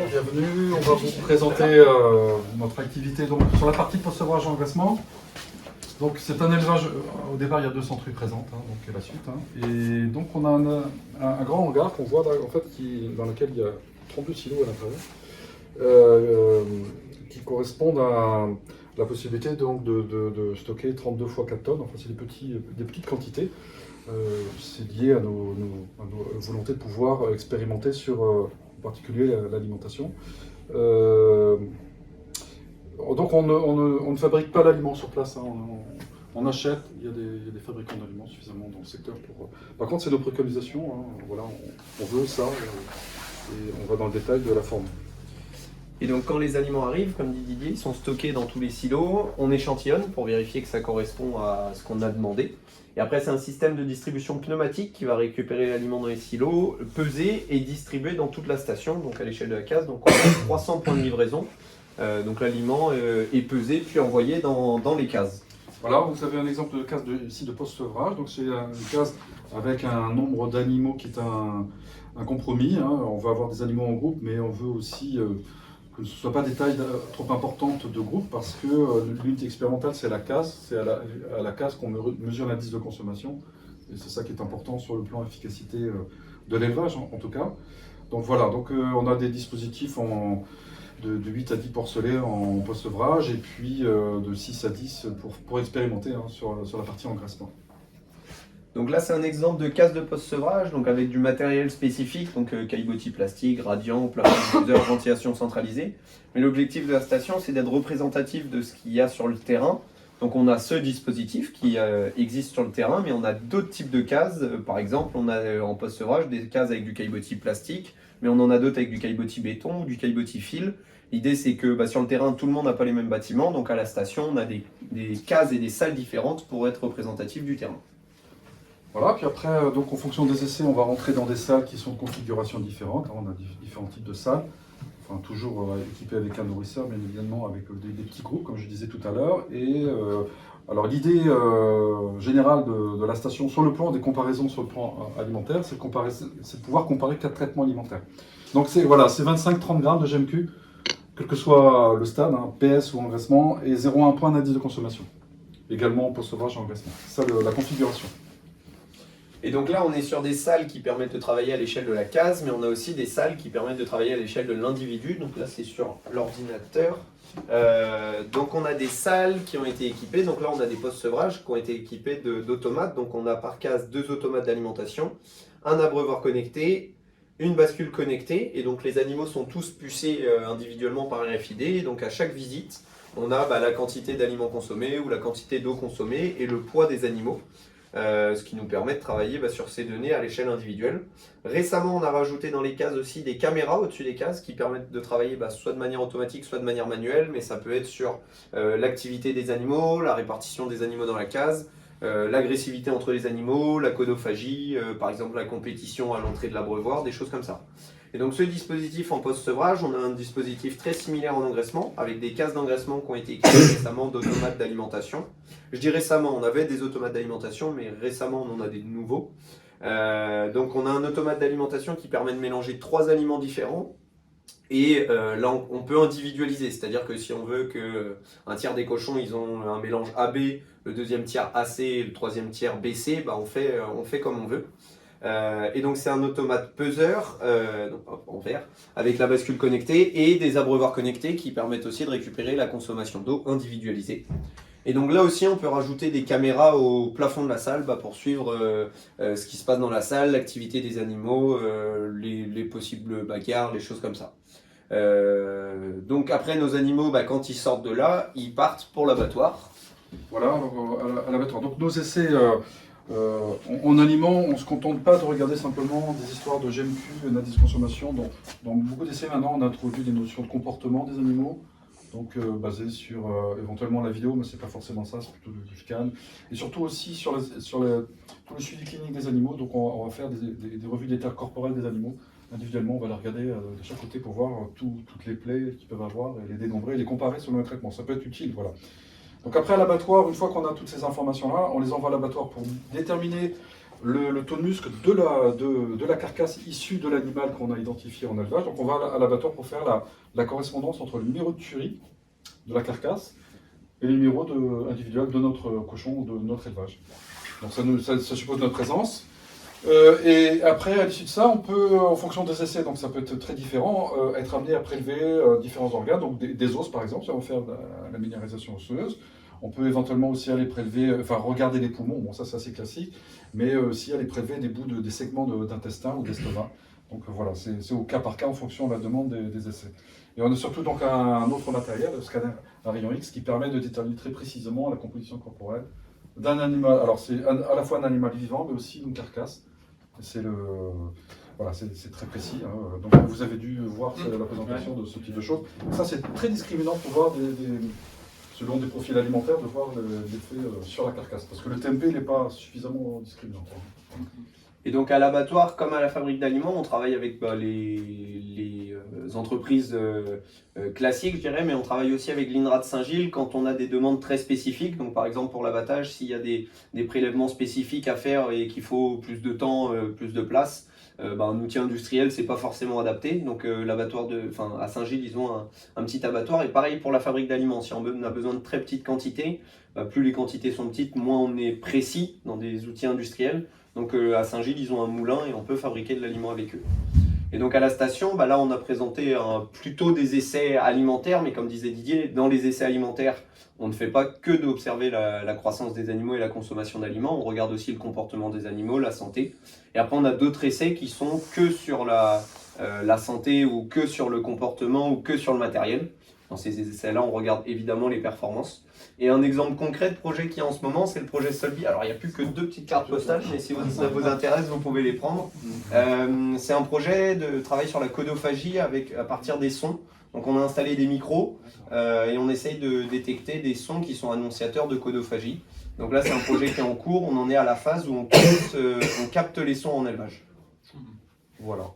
Bienvenue, on va vous présenter notre activité donc, sur la partie post-sevrage engraissement. Donc c'est un élevage, au départ il y a 200 truies présentes, hein, donc la suite. Hein. Et donc on a un grand hangar qu'on voit là, en fait, dans lequel il y a 32 silos à l'intérieur, qui correspondent à la possibilité donc, de stocker 32 fois 4 tonnes, enfin c'est des petites quantités. C'est lié à nos volontés de pouvoir expérimenter sur, en particulier, l'alimentation. Donc on ne fabrique pas l'aliment sur place, hein, on achète, il y a des fabricants d'aliments suffisamment dans le secteur pour... Par contre c'est nos préconisations, hein, voilà, on veut ça et on va dans le détail de la forme. Et donc quand les aliments arrivent, comme dit Didier, ils sont stockés dans tous les silos, on échantillonne pour vérifier que ça correspond à ce qu'on a demandé. Et après c'est un système de distribution pneumatique qui va récupérer l'aliment dans les silos, peser et distribuer dans toute la station, donc à l'échelle de la case. Donc on a 300 points de livraison, donc l'aliment est pesé puis envoyé dans les cases. Voilà, vous avez un exemple de case ici de post-sevrage, donc c'est une case avec un nombre d'animaux qui est un compromis, hein. On va avoir des animaux en groupe, mais on veut aussi... que ce ne soit pas des tailles trop importantes de groupe, parce que l'unité expérimentale, c'est la case, c'est à la case qu'on mesure l'indice de consommation, et c'est ça qui est important sur le plan efficacité de l'élevage, en tout cas. Donc voilà, donc, on a des dispositifs de 8 à 10 porcelets en post-sevrage, et puis de 6 à 10 pour expérimenter, hein, sur la partie engraissement. Donc là, c'est un exemple de case de post-sevrage, donc avec du matériel spécifique, donc caillebotis plastique, radiant, plafond diffuseur, ventilation centralisée. Mais l'objectif de la station, c'est d'être représentatif de ce qu'il y a sur le terrain. Donc on a ce dispositif qui existe sur le terrain, mais on a d'autres types de cases. Par exemple, on a en post-sevrage des cases avec du caillebotis plastique, mais on en a d'autres avec du caillebotis béton ou du caillebotis fil. L'idée, c'est que sur le terrain, tout le monde n'a pas les mêmes bâtiments, donc à la station, on a des cases et des salles différentes pour être représentatif du terrain. Voilà, puis après, donc en fonction des essais, on va rentrer dans des salles qui sont de configurations différentes. On a différents types de salles, enfin toujours équipées avec un nourrisseur, bien évidemment, avec des petits groupes, comme je disais tout à l'heure. Et alors l'idée générale de la station, sur le plan des comparaisons sur le plan alimentaire, c'est de pouvoir comparer 4 traitements alimentaires. Donc c'est 25-30 grammes de GMQ, quel que soit le stade, hein, PS ou engraissement, et 0,1 point d'indice de consommation. Également en post-sevrage et engraissement. C'est ça la configuration. Et donc là, on est sur des salles qui permettent de travailler à l'échelle de la case, mais on a aussi des salles qui permettent de travailler à l'échelle de l'individu. Donc là, c'est sur l'ordinateur. Donc on a des salles qui ont été équipées. Donc là, on a des post-sevrages qui ont été équipés d'automates. Donc on a par case 2 automates d'alimentation, un abreuvoir connecté, une bascule connectée. Et donc les animaux sont tous pucés individuellement par RFID. Et donc à chaque visite, on a la quantité d'aliments consommés ou la quantité d'eau consommée et le poids des animaux. Ce qui nous permet de travailler sur ces données à l'échelle individuelle. Récemment, on a rajouté dans les cases aussi des caméras au-dessus des cases qui permettent de travailler soit de manière automatique, soit de manière manuelle, mais ça peut être sur l'activité des animaux, la répartition des animaux dans la case, l'agressivité entre les animaux, la codophagie, par exemple la compétition à l'entrée de l'abreuvoir, des choses comme ça. Et donc ce dispositif en post-sevrage, on a un dispositif très similaire en engraissement, avec des cases d'engraissement qui ont été équipées récemment d'automates d'alimentation. Je dis récemment, on avait des automates d'alimentation, mais récemment on en a des nouveaux. Donc on a un automate d'alimentation qui permet de mélanger 3 aliments différents. Et là, on peut individualiser, c'est-à-dire que si on veut qu'un tiers des cochons, ils ont un mélange AB, le deuxième tiers AC et le troisième tiers BC, on fait comme on veut. Et donc c'est un automate peseur en vert avec la bascule connectée et des abreuvoirs connectés qui permettent aussi de récupérer la consommation d'eau individualisée. Et donc là aussi on peut rajouter des caméras au plafond de la salle pour suivre ce qui se passe dans la salle, l'activité des animaux, les possibles bagarres, les choses comme ça. Donc après nos animaux, quand ils sortent de là, ils partent pour l'abattoir. Voilà, à l'abattoir. Donc nos essais en aliment, on ne se contente pas de regarder simplement des histoires de GMQ, d'indice de consommation. Dans beaucoup d'essais maintenant, on a introduit des notions de comportement des animaux, donc basées sur éventuellement la vidéo, mais ce n'est pas forcément ça, c'est plutôt du scan. Et surtout aussi sur tout le suivi clinique des animaux, donc on va faire des revues d'état corporel des animaux. Individuellement, on va les regarder de chaque côté pour voir toutes les plaies qu'ils peuvent avoir, et les dénombrer et les comparer selon le traitement. Ça peut être utile, voilà. Donc après à l'abattoir, une fois qu'on a toutes ces informations-là, on les envoie à l'abattoir pour déterminer le taux de muscle de la carcasse issue de l'animal qu'on a identifié en élevage. Donc on va à l'abattoir pour faire la correspondance entre le numéro de tuerie de la carcasse et le numéro individuel de notre cochon, de notre élevage. Donc ça suppose notre présence. Et après, à l'issue de ça, on peut, en fonction des essais, donc ça peut être très différent, être amené à prélever différents organes, donc des os par exemple, si on va faire de la minéralisation osseuse. On peut éventuellement aussi aller prélever, enfin regarder les poumons, bon ça c'est assez classique, mais aussi aller prélever des bouts des segments d'intestin ou d'estomac. Donc voilà, c'est au cas par cas en fonction de la demande des essais. Et on a surtout donc un autre matériel, le scanner à rayon X, qui permet de déterminer très précisément la composition corporelle d'un animal. Alors c'est à la fois un animal vivant, mais aussi une carcasse. Voilà, c'est très précis. Hein. Donc vous avez dû voir la présentation de ce type de choses. Ça c'est très discriminant pour voir selon des profils alimentaires, de voir l'effet sur la carcasse. Parce que le TMP n'est pas suffisamment discriminant. Et donc à l'abattoir, comme à la fabrique d'aliments, on travaille avec les entreprises classiques, je dirais, mais on travaille aussi avec l'INRA de Saint-Gilles quand on a des demandes très spécifiques. Donc par exemple pour l'abattage, s'il y a des prélèvements spécifiques à faire et qu'il faut plus de temps, plus de place, un outil industriel, c'est pas forcément adapté. Donc l'abattoir à Saint-Gilles, ils ont un petit abattoir. Et pareil pour la fabrique d'aliments, si on a besoin de très petites quantités, plus les quantités sont petites, moins on est précis dans des outils industriels. Donc à Saint-Gilles, ils ont un moulin et on peut fabriquer de l'aliment avec eux. Et donc à la station, là on a présenté plutôt des essais alimentaires, mais comme disait Didier, dans les essais alimentaires, on ne fait pas que d'observer la croissance des animaux et la consommation d'aliments, on regarde aussi le comportement des animaux, la santé. Et après on a d'autres essais qui sont que sur la santé ou que sur le comportement ou que sur le matériel. Dans ces essais-là, on regarde évidemment les performances. Et un exemple concret de projet qu'il y a en ce moment, c'est le projet Solby. Alors, il n'y a plus que 2 petites cartes postales, mais si ça vous intéresse, vous pouvez les prendre. C'est un projet de travail sur la codophagie à partir des sons. Donc, on a installé des micros et on essaye de détecter des sons qui sont annonciateurs de codophagie. Donc là, c'est un projet qui est en cours. On en est à la phase où on capte les sons en élevage. Voilà.